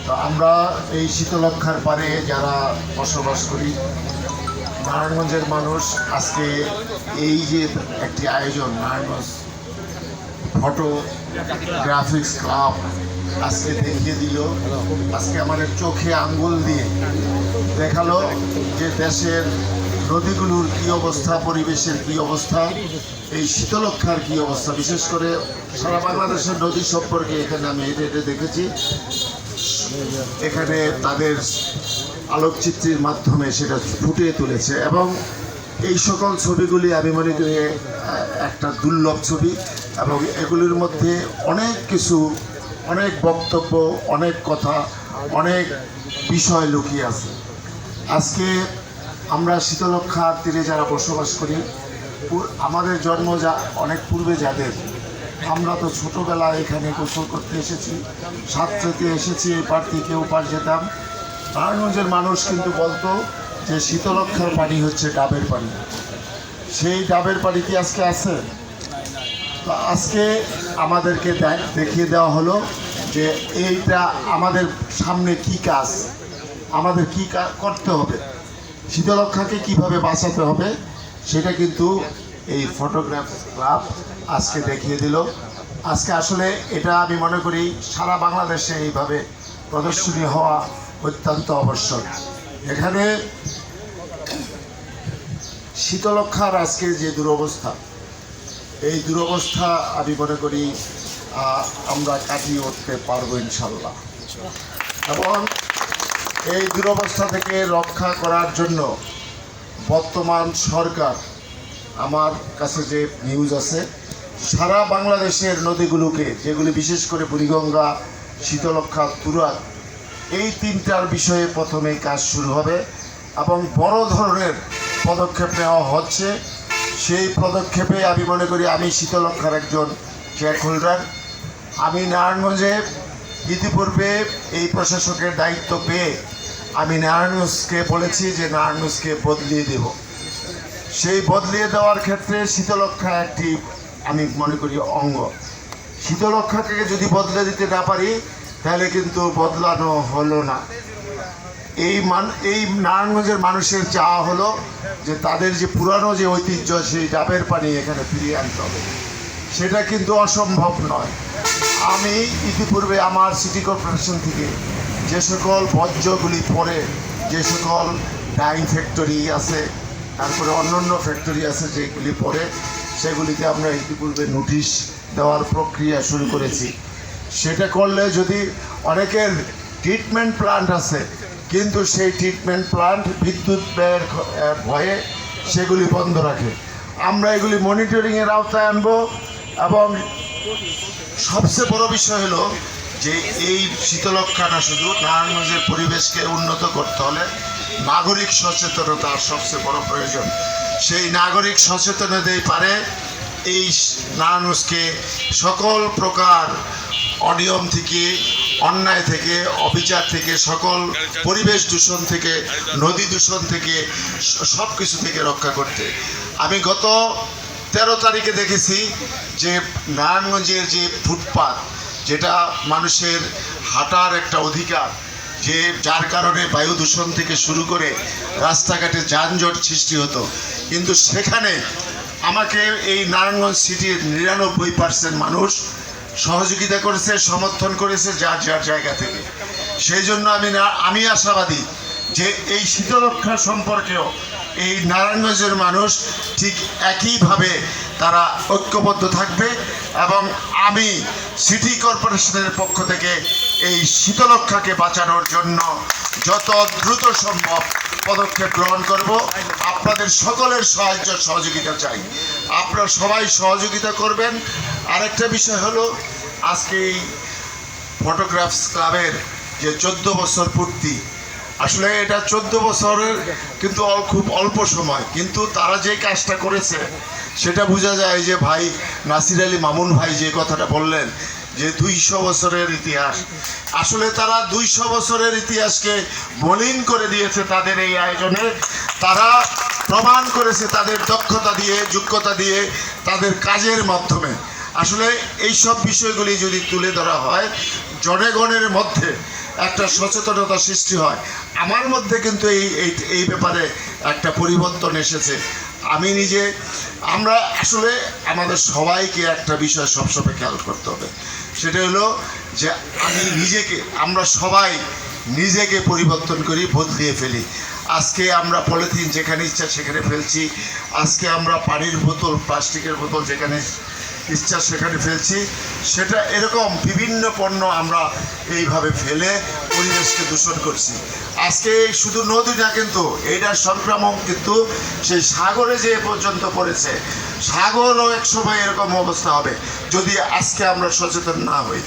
তো আমরা এই শীতলক্ষার পারে যারা বসবাস করি, নারায়ণগঞ্জের মানুষ আজকে এই যে একটি আয়োজন নারায়ণগঞ্জ ফটোগ্রাফিক্স ক্লাব আজকে দেখিয়ে দিল, আজকে আমাদের চোখে আঙ্গুল দিয়ে দেখালো যে দেশের নদীগুলোর কি অবস্থা, পরিবেশের কি অবস্থা, এই শীতলক্ষার কি অবস্থা। বিশেষ করে সারা বাংলাদেশের নদী সম্পর্কে এখানে আমি হেঁটে হেঁটে দেখেছি। এখানে তাদের আলোকচিত্রের মাধ্যমে সেটা ফুটিয়ে তুলেছে এবং এই সকল ছবিগুলি আমি মনে করি একটা দুর্লভ ছবি এবং এগুলির মধ্যে অনেক কিছু, অনেক বক্তব্য, অনেক কথা, অনেক বিষয় লুকিয়ে আছে। আজকে আমরা শীতলক্ষার তীরে যারা বসবাস করি, আমাদের জন্ম যা অনেক পূর্বে যাদের, আমরা তো ছোটোবেলায় এখানে গোসল করতে এসেছি, সাতটাতে এসেছি, এপার থেকে ওপার যেতাম। নারায়ণগঞ্জের মানুষ কিন্তু বলতো যে শীতলক্ষার পানি হচ্ছে ডাবের পানি। সেই ডাবের পানি কি আজকে আছে? তো আজকে আমাদেরকে দেখিয়ে দেওয়া হলো যে এইটা আমাদের সামনে কি কাজ, আমাদের কি করতে হবে, শীতলক্ষাকে কিভাবে বাঁচাতে হবে, সেটা কিন্তু এই ফটোগ্রাফ ক্লাব আজকে দেখিয়ে দিল। আজকে আসলে এটা আমি মনে করি সারা বাংলাদেশে এইভাবে প্রদর্শনী হওয়া অত্যন্ত আবশ্যক। এখানে শীতলক্ষার আজকে যে দুরবস্থা, এই দুরবস্থা আমি মনে করি আমরা কাটিয়ে উঠতে পারবো ইনশাল্লাহ। এবং এই দুরবস্থা থেকে রক্ষা করার জন্য বর্তমান সরকার, আমার কাছে যে নিউজ আছে, সারা বাংলাদেশের নদীগুলোকে, যেগুলি বিশেষ করে বুড়িগঙ্গা, শীতলক্ষা, তুরাগ, এই তিনটার বিষয়ে প্রথমে কাজ শুরু হবে এবং বড় ধরনের পদক্ষেপ নেওয়া হচ্ছে। সেই পদক্ষেপে আমি মনে করি, আমি শীতলক্ষার একজন শেয়ার হোল্ডার, আমি নারায়ণগঞ্জে ইতিপূর্বে এই প্রশাসকের দায়িত্ব পেয়ে আমি নারায়ণগঞ্জকে বলেছি যে নারায়ণগঞ্জকে বদলিয়ে দেব। সেই বদলিয়ে দেওয়ার ক্ষেত্রে শীতলক্ষা একটি আমি মনে করি অঙ্গ। শীতলক্ষাকে যদি বদলে দিতে না পারি তাহলে কিন্তু বদলানো হলো না। এই নারায়ণগঞ্জের মানুষের চাওয়া হলো যে তাদের যে পুরানো যে ঐতিহ্য, সেই ডাবের পানি এখানে ফিরিয়ে আনতে হবে। সেটা কিন্তু অসম্ভব নয়। আমি ইতিপূর্বে আমার সিটি কর্পোরেশন থেকে যে সকল বর্জ্যগুলি পড়ে, যে সকল ডাইং ফ্যাক্টরি আছে, তারপরে অন্যান্য ফ্যাক্টরি আছে যেগুলি পড়ে, সেগুলিতে আমরা ইতিপূর্বে নোটিশ দেওয়ার প্রক্রিয়া শুরু করেছি। সেটা করলে যদি অনেকের ট্রিটমেন্ট প্ল্যান্ট আছে, কিন্তু সেই ট্রিটমেন্ট প্ল্যান্ট বিদ্যুৎ ব্যয়ের ভয়ে সেগুলি বন্ধ রাখে। আমরা এগুলি মনিটরিংয়ের আওতায় আনবো এবং সবচেয়ে বড় বিষয় হলো যে এই শীতলক্ষা না শুধু নারায়ণগঞ্জের পরিবেশকে উন্নত করতে হলে নাগরিক সচেতনতার সবচেয়ে বড় প্রয়োজন। সেই নাগরিক সচেতনতাই পারে এই নারায়ণগঞ্জকে সকল প্রকার অনিয়ম থেকে, অন্যায় থেকে, অবিচার থেকে, সকল পরিবেশ দূষণ থেকে, নদী দূষণ থেকে, সব কিছু থেকে রক্ষা করতে। আমি গত 13 তারিখে দেখেছি যে নারায়ণগঞ্জের যে ফুটপাত, যেটা মানুষের হাঁটার একটা অধিকার, যে যার কারণে বায়ু দূষণ থেকে শুরু করে রাস্তাঘাটে যানজট সৃষ্টি হতো, কিন্তু সেখানে আমাকে এই নারায়ণগঞ্জ সিটির 99% মানুষ সহযোগিতা করেছে, সমর্থন করেছে যার যার জায়গা থেকে। সেই জন্য আমি আশাবাদী যে এই শীতলক্ষা সম্পর্কেও এই নারায়ণগঞ্জের মানুষ ঠিক একইভাবে তারা ঐক্যবদ্ধ থাকবে এবং আমি সিটি কর্পোরেশনের পক্ষ থেকে এই শীতলক্ষাকে বাঁচানোর জন্য যত দ্রুত সম্ভব পদক্ষেপ গ্রহণ করব। আপনাদের সকলের সাহায্য সহযোগিতা চাই, আপনারা সবাই সহযোগিতা করবেন। আরেকটা বিষয় হলো, আজকে এই ফটোগ্রাফস ক্লাবের যে 14 বছর পূর্তি, আসলে এটা 14 বছরের কিন্তু খুব অল্প সময়, কিন্তু তারা যে কাজটা করেছে সেটা বোঝা যায় যে ভাই নাসির আলী মামুন ভাই যে কথাটা বললেন যে 200 বছরের ইতিহাস, আসলে তারা 200 বছরের ইতিহাসকে মলিন করে দিয়েছে তাদের এই আয়োজনে। তারা প্রমাণ করেছে তাদের দক্ষতা দিয়ে, যোগ্যতা দিয়ে, তাদের কাজের মাধ্যমে। আসলে এই সব বিষয়গুলি যদি তুলে ধরা হয়, জনগণের মধ্যে একটা সচেতনতা সৃষ্টি হয়। আমার মধ্যে কিন্তু এই ব্যাপারে একটা পরিবর্তন এসেছে। আমি নিজে, আমরা আসলে আমাদের সবাইকে একটা বিষয় সবসময় খেয়াল করতে হবে, সেটা হলো যে আমরা সবাই নিজেকে পরিবর্তন করি, বদলিয়ে ফেলি। আজকে আমরা পলিথিন যেখানে ইচ্ছা সেখানে ফেলছি, আজকে আমরা পানির বোতল, প্লাস্টিকের বোতল যেখানে ইচ্ছা সেখানে ফেলছি, সেটা এরকম বিভিন্ন পণ্য আমরা এইভাবে ফেলে পরিবেশকে দূষণ করছি। আজকে শুধু নদী না, কিন্তু এইটার সংক্রমণ কিন্তু সেই সাগরে যে পর্যন্ত পড়েছে। সাগরও এক সময় এরকম অবস্থা হবে যদি আজকে আমরা সচেতন না হই।